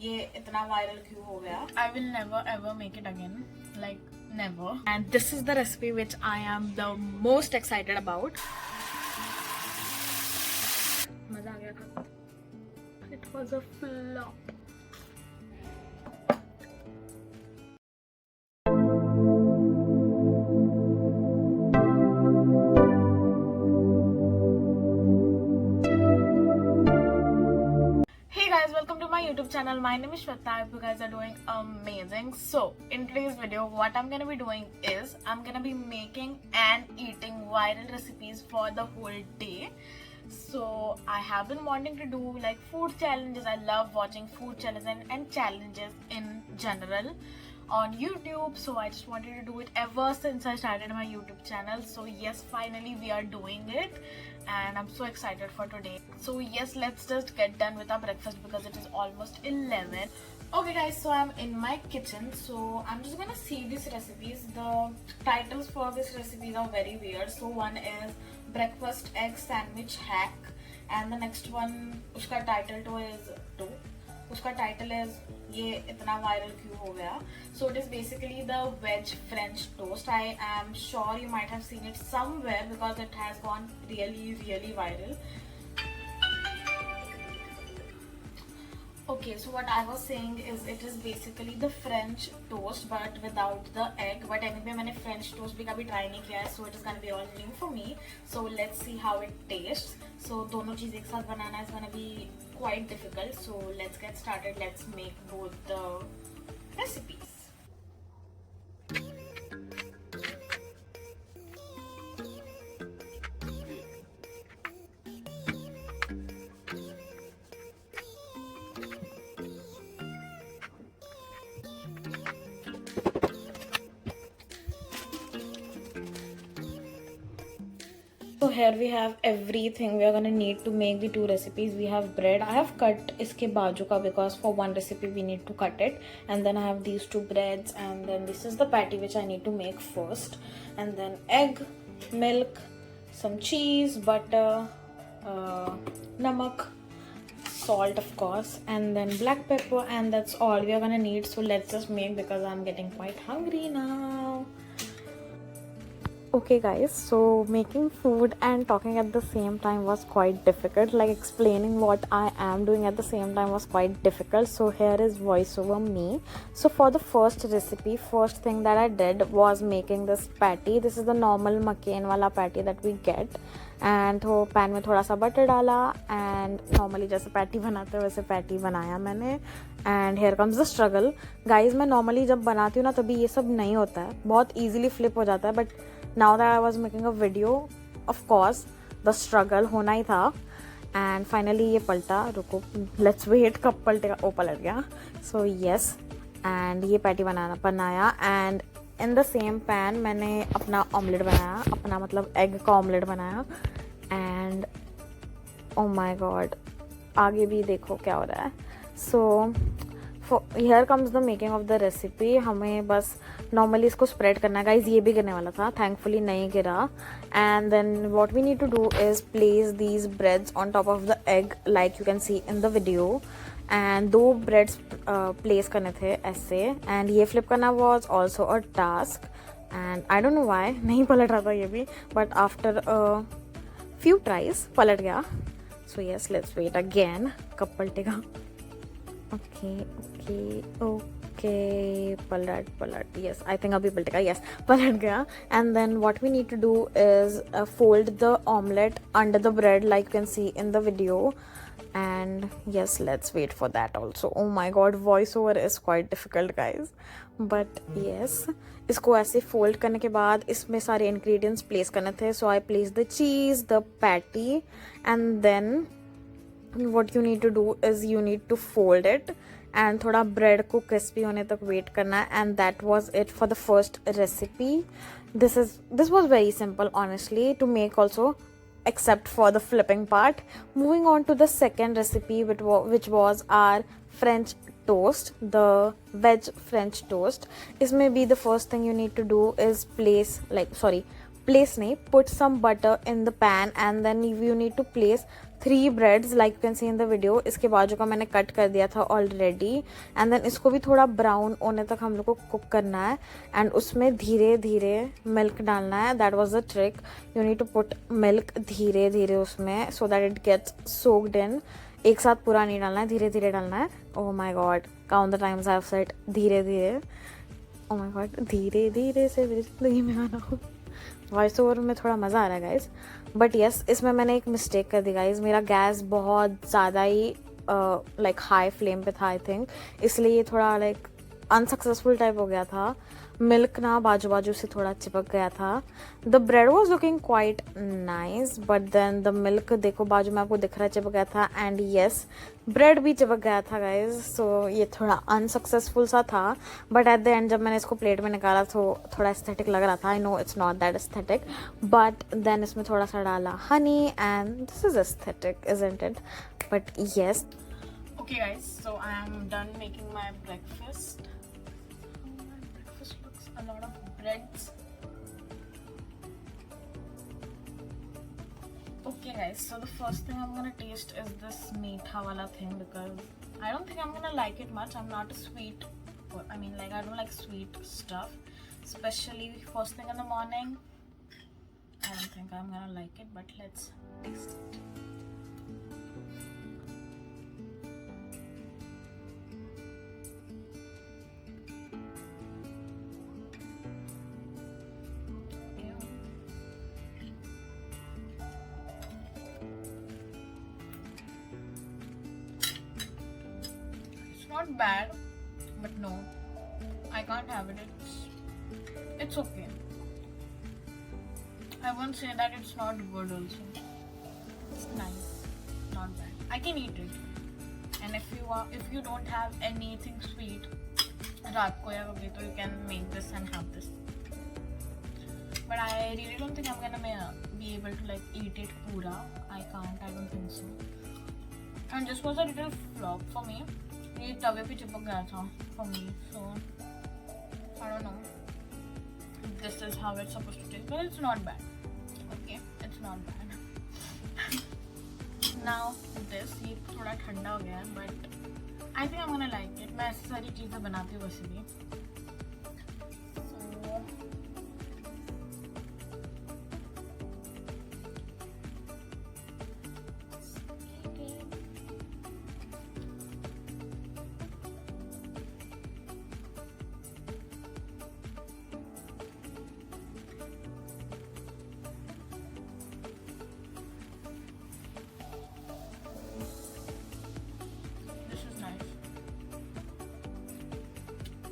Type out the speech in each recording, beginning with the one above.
ये इतना वायरल क्यों हो गया? I will never ever make it again. Like, never. And this is the recipe which I am the most excited about. मजा आ गया था. It was a flop. Welcome to my YouTube channel. My name is Shweta. I hope you guys are doing amazing. So in today's video, what I'm gonna be doing is I'm gonna be making and eating viral recipes for the whole day. So I have been wanting to do like food challenges. I love watching food challenges and challenges in general on YouTube. So I just wanted to do it ever since I started my YouTube channel. So yes, finally we are doing it and I'm so excited for today. So yes, let's just get done with our breakfast because it is almost 11. Okay guys, so I'm in my kitchen. So I'm just gonna see these recipes. The titles for these recipes are very weird. So one is breakfast egg sandwich hack, and the next one uska title is ये इतना viral क्यों हो गया. So it is basically the veg French toast. I am sure you might have seen it somewhere because it has gone really viral. Okay, so what I was saying is it is basically the French toast but without the egg. But anyway, मैंने French toast भी कभी try नहीं किया है, so it is gonna be all new for me. So let's see how it tastes. So दोनों चीज़ एक साथ बनाना is gonna be quite difficult. So let's get started. Let's make both the recipes. So here we have everything we are gonna need to make the two recipes. We have bread. I have cut iske baaju ka because for one recipe we need to cut it. And then I have these two breads, and then this is the patty which I need to make first. And then egg, milk, some cheese, butter, namak, salt of course, and then black pepper, and that's all we are gonna need. So let's just make because I'm getting quite hungry now. Okay guys, so making food and talking at the same time was quite difficult. Like explaining what I am doing at the same time was quite difficult. So here is voiceover me. So for the first recipe, first thing that I did was making this patty. This is the normal McCain wala patty that we get. And तो pan में थोड़ा सा butter डाला and normally जैसे patty बनाते हैं वैसे patty बनाया मैंने. And here comes the struggle. Guys, मैं normally जब बनाती हूँ ना तभी ये सब नहीं होता है, बहुत easily flip हो जाता है. But now that I was making a video, of course the struggle होना ही था. And finally ये पलटा. रुको, let's wait कब पलटेगा. ओ पलट गया. So yes, and ये पैटी बनाया and in the same pan मैंने अपना ऑमलेट बनाया, अपना मतलब एग का ऑमलेट बनाया. And oh my god, आगे भी देखो क्या हो रहा है. So here comes the making of the recipe. हमें बस normally इसको spread करना है. Guys, ये भी गिरने वाला था, thankfully नहीं गिरा. And then what we need to do is place these breads on top of the egg like you can see in the video. And दो breads place करने थे ऐसे. And ये flip करना was also a task. And I don't know why नहीं पलट रहा था ये भी. But after a few tries पलट गया. So yes, let's wait again. कब पलटेगा? Okay, palat. Yes, I think abhi paltega. Yes, palat gaya. And then what we need to do is fold the omelette under the bread like you can see in the video. And yes, let's wait for that also. Oh my god, voiceover is quite difficult guys. But yes, इसको ऐसे fold करने के बाद इसमें सारे ingredients place करने थे. So I placed the cheese, the patty, and then what you need to do is you need to fold it and थोड़ा bread को crispy होने तक wait करना है. And that was it for the first recipe. This was very simple honestly to make also, except for the flipping part. Moving on to the second recipe, which was our French toast, the veg French toast. इसमें भी the first thing you need to do is place place nahi, put some butter in the pan and then you need to place 3 breads like you can see in the video. इसके बाजू का मैंने cut कर दिया था already and then इसको भी थोड़ा ब्राउन होने तक हम लोग को कुक करना है and उसमें धीरे धीरे मिल्क डालना है. That was the trick. You need to put milk धीरे धीरे उसमें so that it gets soaked in. एक साथ पूरा नहीं डालना है, धीरे धीरे डालना है. Oh my god, count the times I have said धीरे धीरे. Oh my god, धीरे धीरे से मेरी जिंदगी में आना हो. वॉइस ओवर में थोड़ा मज़ा आ रहा है गाइज. बट येस, इसमें मैंने एक मिस्टेक कर दी गाइज. मेरा गैस बहुत ज़्यादा ही लाइक हाई फ्लेम पे था आई थिंक, इसलिए ये थोड़ा लाइक अनसक्सेसफुल टाइप हो गया था. मिल्क ना बाजू बाजू से थोड़ा चिपक गया था. The bread was looking quite nice but then the milk देखो बाजू में आपको दिख रहा है चिपक गया था. एंड येस, ब्रेड भी चिपक गया था गाइज. सो ये थोड़ा अनसक्सेसफुल सा था बट एट द एंड जब मैंने इसको प्लेट में निकाला तो थोड़ा एस्थेटिक लग रहा था. I know it's not that aesthetic but then इसमें थोड़ा सा डाला honey and this is aesthetic isn't it. But yes. Okay guys, so I am done making my breakfast. Looks a lot of breads. Okay guys, so the first thing I'm gonna taste is this meetha wala thing because I don't think I'm gonna like it much. I'm not a sweet, I mean like I don't like sweet stuff, especially first thing in the morning. I don't think I'm gonna like it, but let's taste it. Not bad, but no, I can't have it. It's okay. I won't say that it's not good also. It's nice, not bad. I can eat it. And if you don't have anything sweet रात को या कभी तो you can make this and have this. But I really don't think I'm gonna be able to like eat it pura. I can't. I don't think so. And this was a little flop for me. ये तवे पे चिपक गया था for me, so I don't know. This is how it's supposed to taste, but it's not bad. Okay, it's not bad. Now this ये थोड़ा ठंडा हो गया है, but I think I'm gonna like it. मैं ऐसी सारी चीज़ें बनाती हूँ वैसे भी.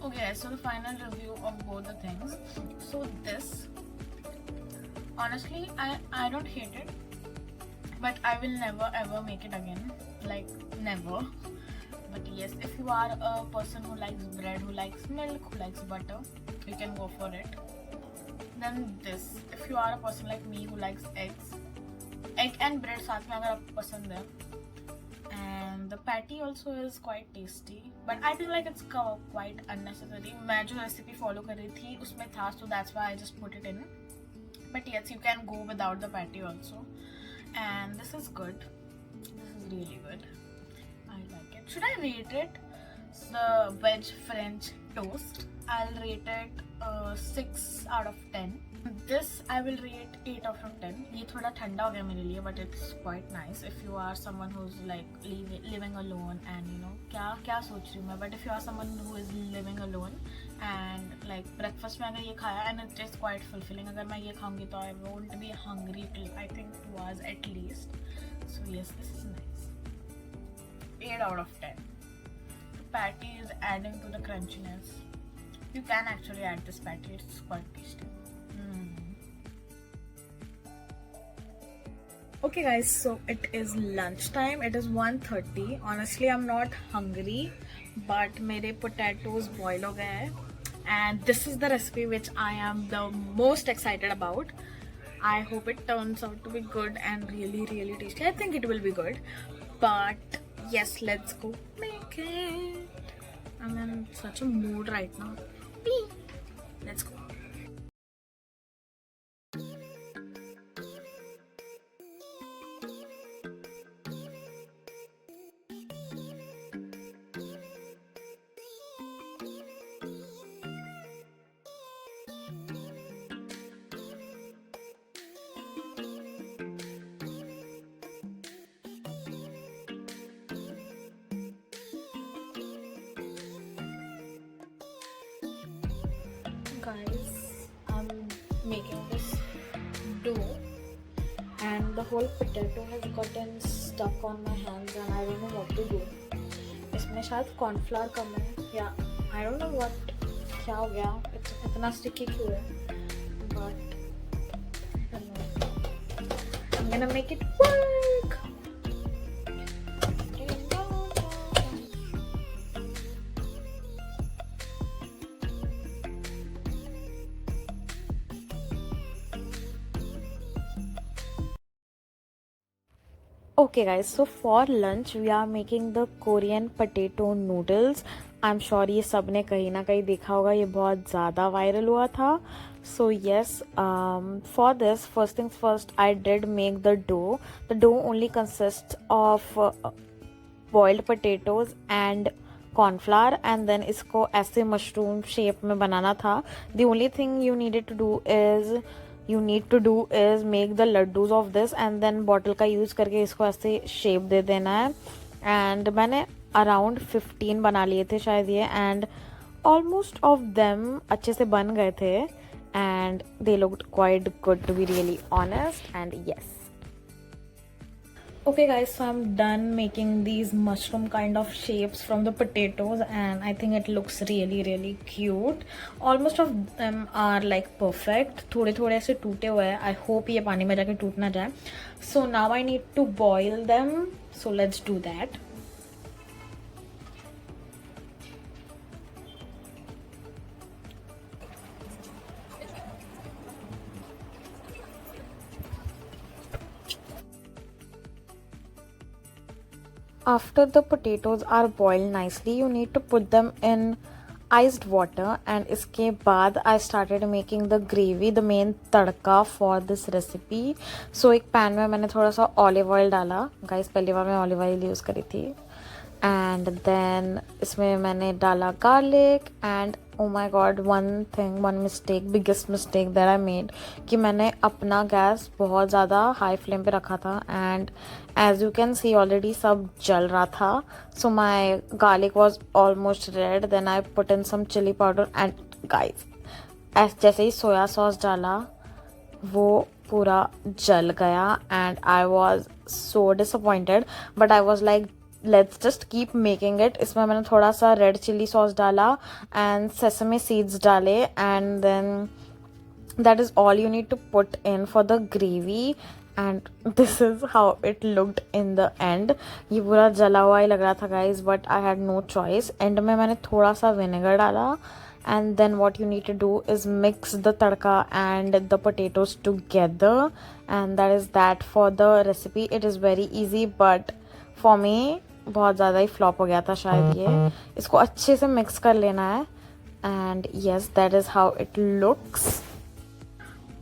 Okay, so the final review of both the things. So this, honestly, I don't hate it, but I will never ever make it again. Like never. But yes, if you are a person who likes bread, who likes milk, who likes butter, you can go for it. Then this, if you are a person like me who likes egg and bread साथ में अगर आपको पसंद है. And the patty also is quite tasty, but I feel like it's quite unnecessary. मैं जो recipe follow कर रही थी उसमें था, so that's why I just put it in. But yes, you can go without the patty also. And this is good. This is really good. I like it. Should I rate it? The veg French toast, I'll rate it 6 out of 10. This I will rate 8 out of 10. ये थोड़ा ठंडा हो गया मेरे लिए, but it's quite nice if you are someone who's like living alone and you know क्या सोच रही हूँ मैं, but if you are someone who is living alone and like breakfast में अगर ये खाया and it is quite fulfilling. अगर मैं ये खाऊंगी तो I won't be hungry till I think 2 hours at least. So yes, this is nice. 8 out of 10. The patty is adding to the crunchiness. You can actually add this patty. It's quite tasty. Okay guys, so it is lunchtime. It is 1:30. Honestly, I'm not hungry, but मेरे potatoes boil हो गए हैं. And this is the recipe which I am the most excited about. I hope it turns out to be good and really, really tasty. I think it will be good. But yes, let's go make it. I'm in such a mood right now. Let's go. guys, I'm making this dough and the whole potato has gotten stuck on my hands and I don't know what to do. इसमें शायद cornflour कम है या I don't know what क्या हो गया, इतना sticky क्यों है, but I'm gonna make it work. Okay guys, so for lunch we are making the Korean potato noodles. I'm sure ये सब ने कहीं ना कहीं देखा होगा, ये बहुत ज़्यादा वायरल हुआ था. So yes, for this, first things first, I did make the dough. The dough only consists of boiled potatoes and cornflour and then इसको ऐसे मशरूम शेप में बनाना था. The only thing you need to do is make the laddoos of this and then bottle का use करके इसको ऐसे shape दे देना है. एंड मैंने अराउंड 15 बना लिए थे शायद ये, एंड ऑलमोस्ट ऑफ देम अच्छे से बन गए थे and they looked quite good to be really honest. And yes, Okay guys, so I'm done making these mushroom kind of shapes from the potatoes and I think it looks really cute. Almost of them are like perfect. थोड़े थोड़े ऐसे टूटे हुए हैं. I hope ये पानी में जाके टूट ना जाए. So now I need to boil them. So let's do that. after the potatoes are boiled nicely, you need to put them in iced water. And इसके बाद I started making the gravy, the main tadka for this recipe. So एक pan में मैंने थोड़ा सा olive oil डाला. Guys पहली बार मैं ऑलिव ऑयल यूज़ करी थी. एंड देन इसमें मैंने डाला garlic and oh my god, one mistake, biggest mistake that I made, कि मैंने अपना गैस बहुत ज़्यादा हाई फ्लेम पे रखा था and as you can see already सब जल रहा था. So my garlic was almost red. Then I put in some chilli powder and guys जैसे ही सोया सॉस डाला वो पूरा जल गया and I was so disappointed. But I was like let's just keep making it. इसमें मैंने थोड़ा सा रेड चिली सॉस डाला एंड सेसमे सीड्स डाले and then that is all you need to put in for the gravy. And this is how it looked in the end. ये पूरा जला हुआ ही लग रहा था guys, but I had no choice. And में मैंने थोड़ा सा विनेगर डाला and then what you need to do is mix the tadka and the potatoes together, and that is that for the recipe. It is very easy but for me बहुत ज़्यादा ही flop हो गया था शायद ये. इसको अच्छे से मिक्स कर लेना है and yes, that is how it looks.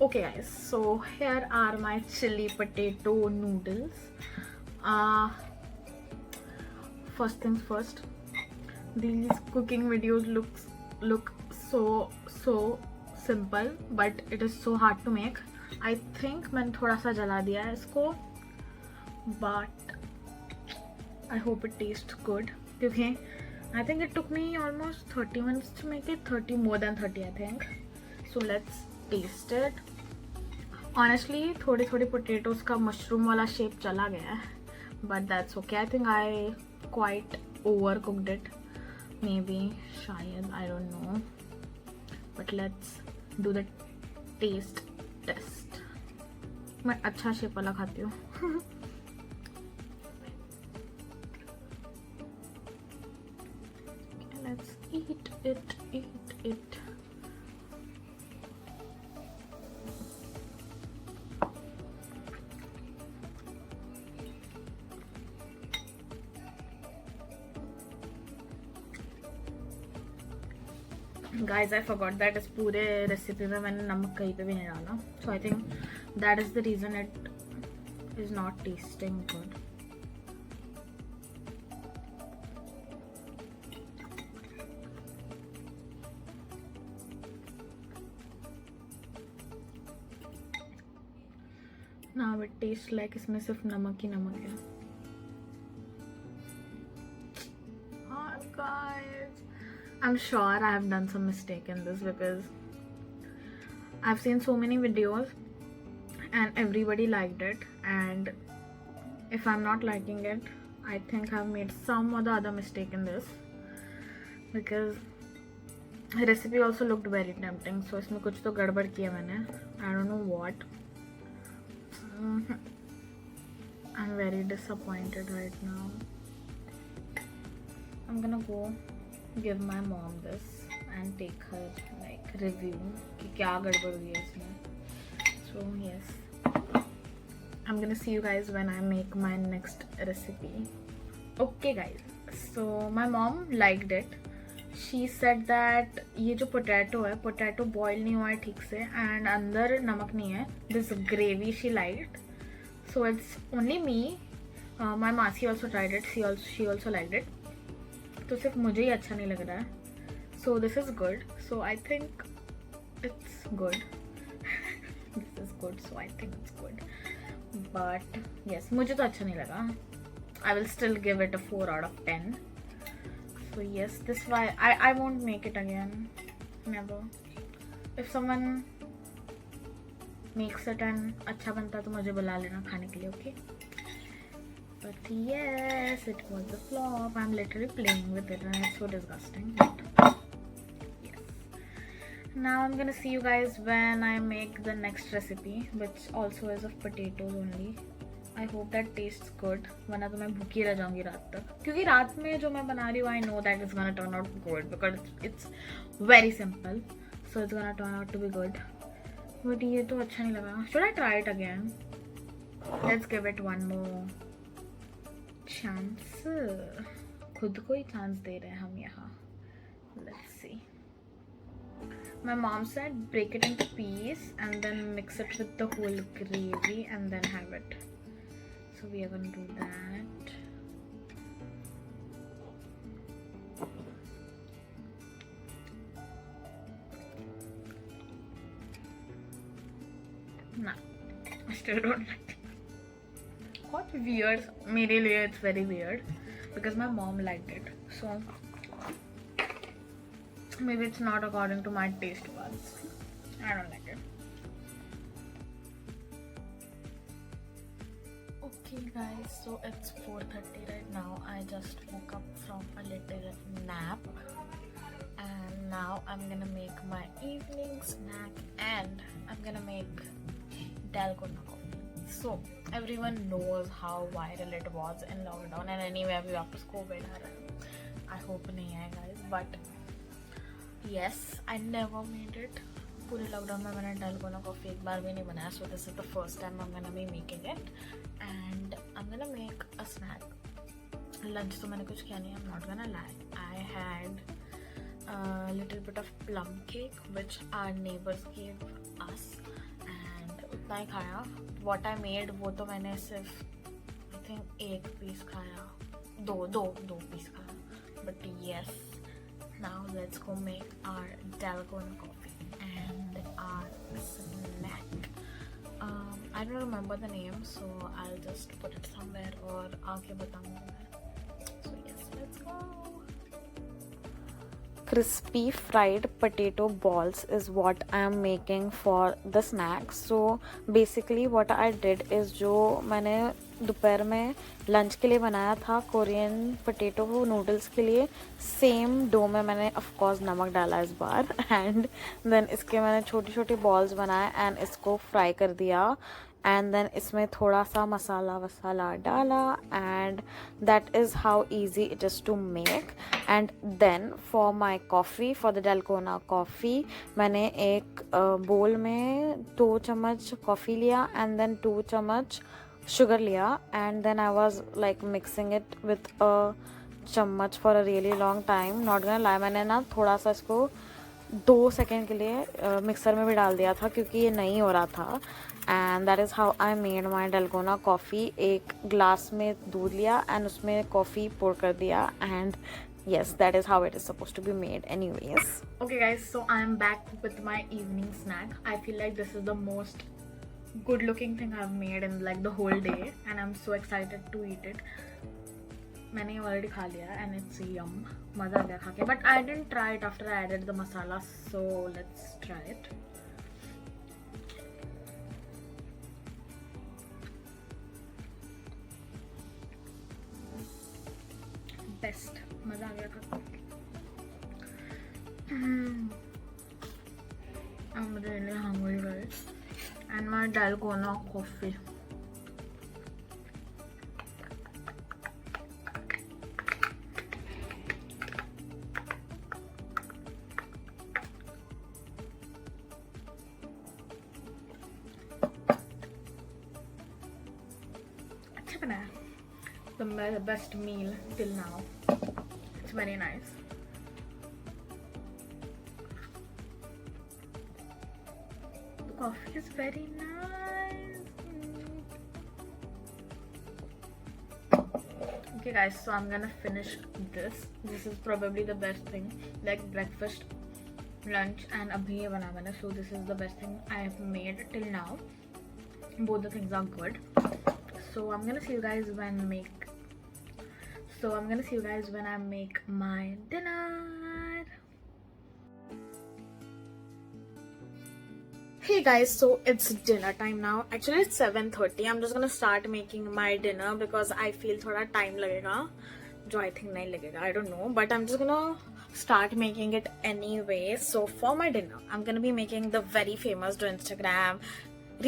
Okay guys, so here are my chili potato noodles. First things first, these cooking videos look so simple but it is so hard to make. I think मैंने थोड़ा सा जला दिया है इसको, but I hope it tastes good क्योंकि I think it took me almost 30 minutes to make it, more than 30 I think. So let's taste it. Honestly थोड़े potatoes का mushroom वाला shape चला गया है, but that's okay. I think I quite overcooked it, maybe, शायद, I don't know. But let's do the taste test. मैं अच्छा shape वाला खाती हूँ. Let's eat it. Guys, I forgot that इस पूरे रेसिपी में मैंने नमक कहीं पे भी नहीं डाला. So I think that is the reason it is not tasting good. Now it tastes like इसमें सिर्फ नमक ही नमक है. Guys, I'm sure I have done some mistake in this because I've seen so many videos and everybody liked it, and if I'm not liking it, I think I've made some or the other mistake in this, because recipe also looked very tempting. So इसमें कुछ तो गड़बड़ किया मैंने. I don't know what. I'm very disappointed right now. I'm gonna go give my mom this and take her like review कि क्या गड़बड़ हुई है इसमें. So yes, I'm gonna see you guys when I make my next recipe. Okay guys, so my mom liked it. She said that ये जो potato है, potato boil नहीं हुआ है ठीक से एंड अंदर नमक नहीं है. This gravy she liked. So it's only me. My मासी also tried it. She also liked it. तो सिर्फ मुझे ही अच्छा नहीं लग रहा है. So this is good. So I think it's good. This is good. So I think it's good. But yes, मुझे तो अच्छा नहीं लगा. I will still give it a 4 out of 10. So yes, this why I won't make it again. Never. If someone makes it and अच्छा बनता तो मुझे बुला लेना खाने के लिए, okay? But yes, it was a flop. I'm literally playing with it and it's so disgusting. But yes. Now I'm gonna see you guys when I make the next recipe, which also is of potatoes only. I hope that tastes good. वरना तो मैं भूखी रह जाऊंगी रात तक, क्योंकि रात में जो मैं बना रही हूँ I know that it's gonna turn out good because it's very simple. So it's gonna turn out to be good. But ये तो अच्छा नहीं लगा. Should I try it again? Let's give it one more chance. खुद को ही chance दे रहे हैं हम यहाँ. Let's see. My mom said break it into piece and then mix it with the whole gravy and then have it. So we are going to do that. Nah, I still don't like it. What weird. मेरे लिए it's very weird because my mom liked it. So maybe it's not according to my taste buds. I don't like it. Okay guys, so it's 4:30 right now. I just woke up from a little nap and now I'm gonna make my evening snack and I'm gonna make dalgona coffee. So everyone knows how viral it was in lockdown and anyway अभी वापस Covid आ रहा है. I hope नहीं है guys, but yes, I never made it. पूरे lockdown में मैंने dalgona coffee एक बार भी नहीं बनाया. So this is the first time I'm gonna be making it and I'm gonna make a snack. Lunch तो मैंने कुछ किया नहीं. I'm not gonna lie. I had a little bit of plum cake which our neighbors gave us and उतना ही खाया. What I made वो तो मैंने सिर्फ I think एक पीस खाया. दो पीस खाया. But yes, now let's go make our dalgona coffee and our snack. I don't remember the name, so I'll just put it somewhere or आके बताऊंगा. So yes, let's go. Crispy fried potato balls is what I am making for the snack. So basically what I did is जो मैंने दोपहर में lunch के लिए बनाया था कोरियन पोटैटो नूडल्स के लिए, सेम डो में मैंने ऑफ कोर्स नमक डाला इस बार एंड देन इसके मैंने छोटी छोटी बॉल्स बनाए एंड इसको फ्राई कर दिया एंड देन इसमें थोड़ा सा मसाला वसाला डाला and that is how easy it is to make. And then for my coffee, for the dalgona coffee, मैंने एक बोल में 2 चम्मच कॉफ़ी लिया एंड देन 2 चम्मच शुगर लिया and then I was like mixing it with a chammach for a really long time. Not gonna lie, मैंने ना थोड़ा सा इसको 2 सेकेंड के लिए मिक्सर में भी डाल दिया था क्योंकि ये नहीं हो रहा था. And that is how I made my dalgona coffee. एक ग्लास में दूध लिया एंड उसमें कॉफ़ी पोर कर दिया and yes, that is how it is supposed to be made anyways. Okay guys, so I am back with my evening snack. I feel like this is the most good looking thing I've made in like the whole day and I'm so excited to eat it. मैंने already खा लिया and it's yum. मज़ा आ गया खा के. But I didn't try it after I added the masala, so let's try it. I'm really hungry, guys. And my dalgona coffee. The best meal till now. It's very nice. The coffee is very nice. Okay guys, so I'm gonna finish this. This is probably the best thing, like breakfast, lunch and abhi ye bana maine. So this is the best thing I have made till now. Both the things are good. So I'm gonna see you guys when I make my dinner. Hey guys, so it's dinner time now. Actually it's 7:30. I'm just gonna start making my dinner because I feel thoda time lagega, jo I think nahi lagega, I don't know, but I'm just gonna start making it anyway. So for my dinner I'm gonna be making the very famous, jo Instagram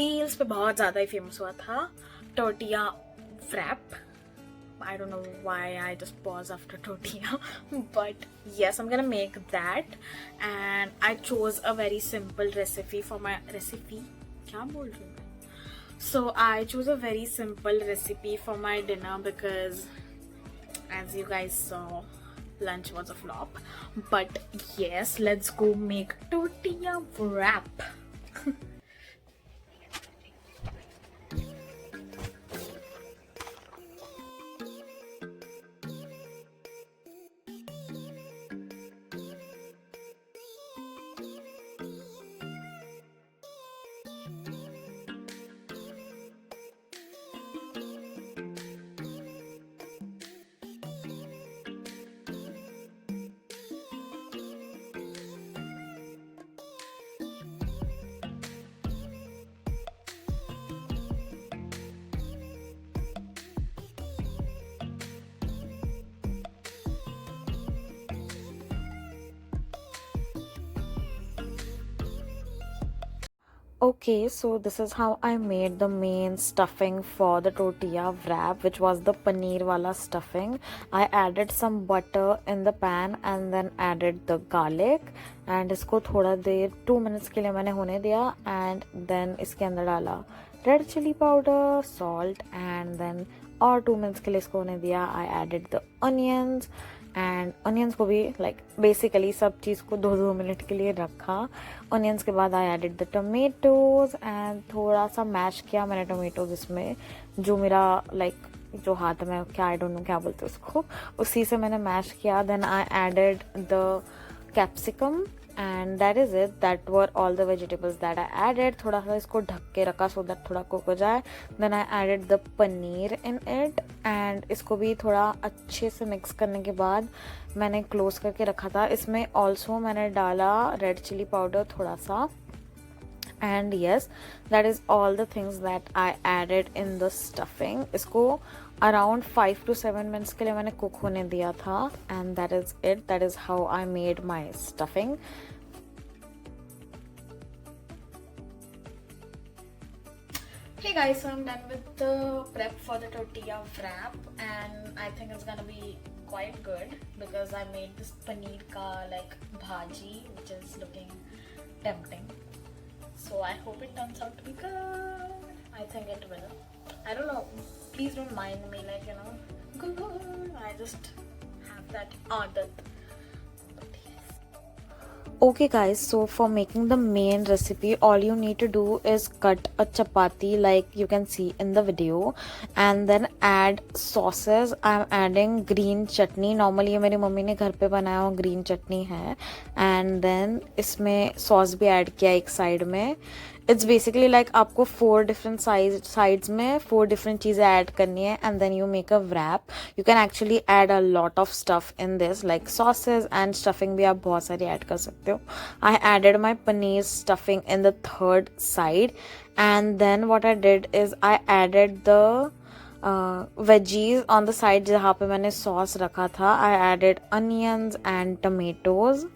reels पे बहुत ज़्यादा ही famous हुआ था, tortilla wrap. I don't know why I just pause after tortilla, but yes, I'm gonna make that. And I chose a very simple recipe for my recipe. क्या बोल रही हूँ? So I chose a very simple recipe for my dinner because, as you guys saw, lunch was a flop. But yes, let's go make tortilla wrap. Okay, so this is how I made the main stuffing for the tortilla wrap, which was the paneer wala stuffing. I added some butter in the pan and then added the garlic and इसको थोड़ा देर 2 minutes के लिए मैंने होने दिया and then इसके अंदर डाला red chili powder, salt and then और 2 minutes के लिए इसको होने दिया. I added the onions and onions को भी लाइक बेसिकली सब चीज़ को 2-2 मिनट के लिए रखा. ऑनियंस के बाद I added the tomatoes and थोड़ा सा मैश किया मैंने टमेटोज इसमें, जो मेरा लाइक जो हाथ में क्या आई डोंट नो क्या बोलते उसको, उसी से मैंने मैश किया. Then I added the capsicum and that is it. That were all the vegetables that I added. थोड़ा सा इसको ढक के रखा so that थोड़ा कुक हो जाए. Then I added the paneer in it and इसको भी थोड़ा अच्छे से मिक्स करने के बाद मैंने क्लोज करके रखा था. इसमें also मैंने डाला रेड चिली पाउडर थोड़ा सा. And yes, that is all the things that I added in the stuffing. इसको around 5 to 7 minutes के लिए मैंने कुक होने दिया था. And that is it. That is how I made my stuffing. Hey guys, so I'm done with the prep for the tortilla wrap and I think it's gonna be quite good because I made this paneer ka like bhaji which is looking tempting. So I hope it turns out to be good. I think it will. I don't know. Please don't mind me, like, you know, good. I just have that adat. But yes. Okay guys, so for making the main recipe, all you need to do is cut a chapati like you can see in the video and then add sauces. I'm adding green chutney. Normally ये मेरी mummy ने घर पे बनाया हुआ green chutney है and then इसमें sauce भी add किया एक side में. It's basically like आपको 4 different sides में 4 different चीज़ें add करनी है and then you make a wrap. You can actually add a lot of stuff in this like sauces and stuffing भी आप बहुत सारी add कर सकते हो. I added my paneer stuffing in the third side and then what I did is I added the veggies on the side जहाँ पे मैंने सॉस रखा था. I added onions and tomatoes.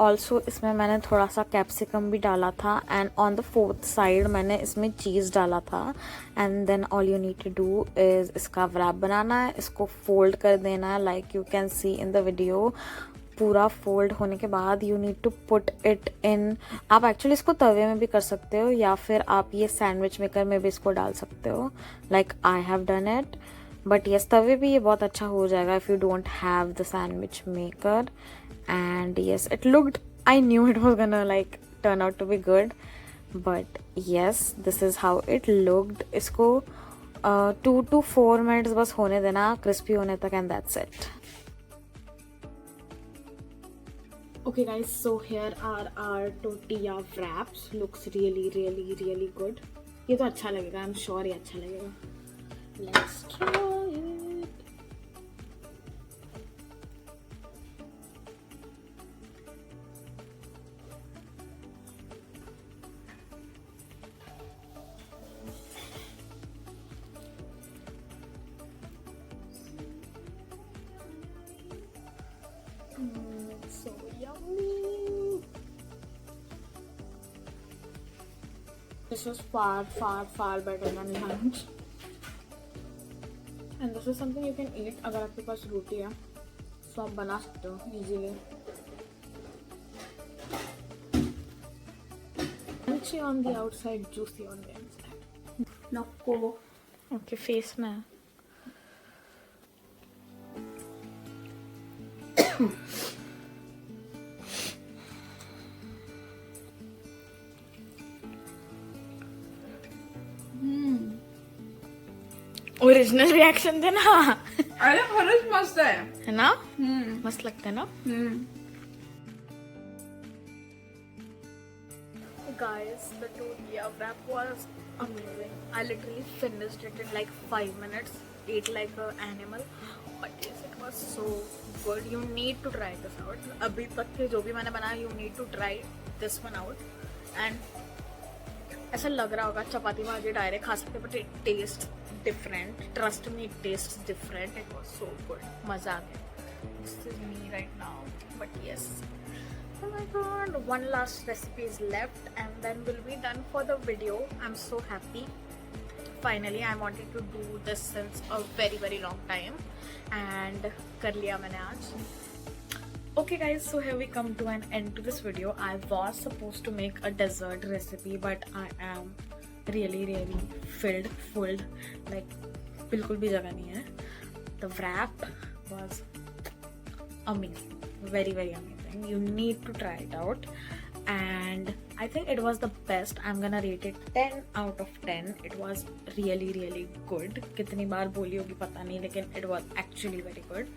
Also इसमें मैंने थोड़ा सा कैप्सिकम भी डाला था. And on the fourth side मैंने इसमें चीज़ डाला था. And then all you need to do is इसका व्रैप बनाना है. इसको फोल्ड कर देना है like you can see in the video. पूरा फोल्ड होने के बाद you need to put it in. आप एक्चुअली इसको तवे में भी कर सकते हो या फिर आप ये सैंडविच मेकर में भी इसको डाल सकते हो like I have done it. But yes, तवे भी ये बहुत अच्छा हो जाएगा if you don't have the sandwich maker. And yes, it looked, I knew it was gonna like turn out to be good, but yes, this is how it looked. इसको 2 to 4 minutes बस होने देना crispy होने तक, and that's it. Okay guys, so here are our tortilla wraps. Looks really good. ये तो अच्छा लगेगा, I'm sure ये अच्छा लगेगा. Let's try it. So yummy. This was far better than lunch. And this is something you can eat अगर आपके पास रोटी है तो आप बना सकते हो easily. Crunchy on the outside, juicy on the inside. Nako. Okay, face में. ओरिजिनल रिएक्शन थे ना. अरे खरंच मस्त है ना. मस्त लगता है ना. Guys, the tortilla wrap was amazing. I literally finished it in like 5 minutes. Ate like an animal. But yes, it was so good. You need to try this out. अभी तक के जो भी मैंने बनाया, you need to try this one out. And ऐसा लग रहा होगा चपाती भाजी डायरेक्ट खा सकते, but it tastes different. Trust me, it tastes different. It was so good. मजा आ गया. This is me right now. But yes. Oh my god, one last recipe is left and then we'll be done for the video. I'm so happy. Finally, I wanted to do this since a very long time and कर लिया मैंने आज. Okay guys, so here we come to an end to this video. I was supposed to make a dessert recipe but I am really full. Like बिल्कुल भी जगह नहीं है. The wrap was amazing. Very amazing. You need to try it out and I think it was the best. I'm gonna rate it 10 out of 10. It was really good. कितनी बार बोली होगी पता नहीं, लेकिन it was actually very good.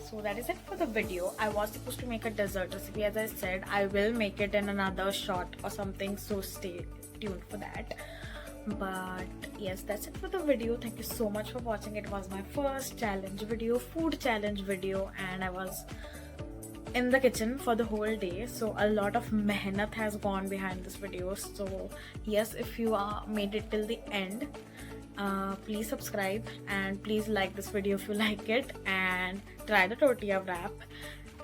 So that is it for the video. I was supposed to make a dessert recipe. As I said, I will make it in another shot or something, so stay tuned for that. But yes, that's it for the video. Thank you so much for watching. It was my first challenge video, food challenge video, and I was in the kitchen for the whole day, so a lot of mehnat has gone behind this video. So yes, if you made it till the end, please subscribe and please like this video if you like it and try the tortilla wrap.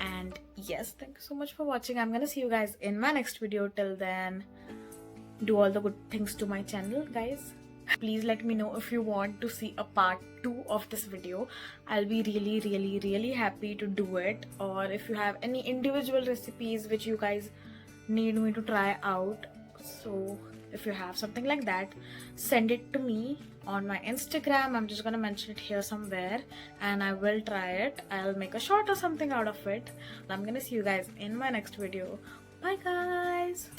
And yes, thank you so much for watching. I'm gonna see you guys in my next video. Till then, do all the good things to my channel, guys. Please let me know if you want to see a part 2 of this video. I'll be really happy to do it. Or if you have any individual recipes which you guys need me to try out, so if you have something like that, send it to me on my Instagram. I'm just gonna mention it here somewhere and I will try it. I'll make a short or something out of it. I'm gonna see you guys in my next video. Bye guys.